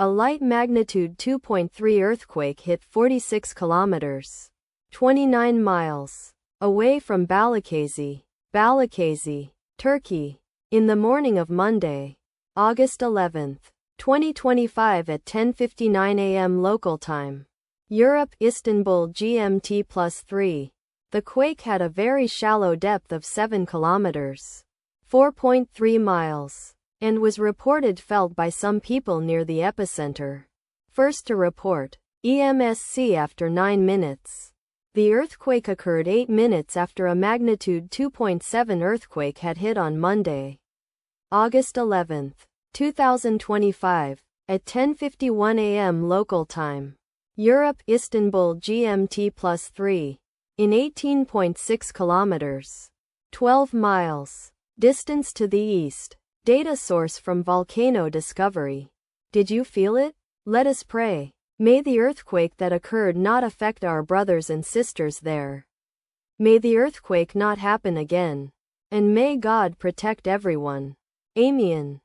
A light magnitude 2.3 earthquake hit 46 kilometers, 29 miles, away from Balıkesir, Turkey, in the morning of Monday, August 11, 2025 at 10:59 a.m. local time. Europe, Istanbul GMT +3. The quake had a very shallow depth of 7 kilometers, 4.3 miles, and was reported felt by some people near the epicenter. First to report, EMSC after 9 minutes. The earthquake occurred 8 minutes after a magnitude 2.7 earthquake had hit on Monday, August 11, 2025, at 10:51 a.m. local time. Europe, Istanbul GMT +3. In 18.6 kilometers, 12 miles, distance to the east. Data source from Volcano Discovery. Did you feel it? Let us pray. May the earthquake that occurred not affect our brothers and sisters there. May the earthquake not happen again. And may God protect everyone. Amen.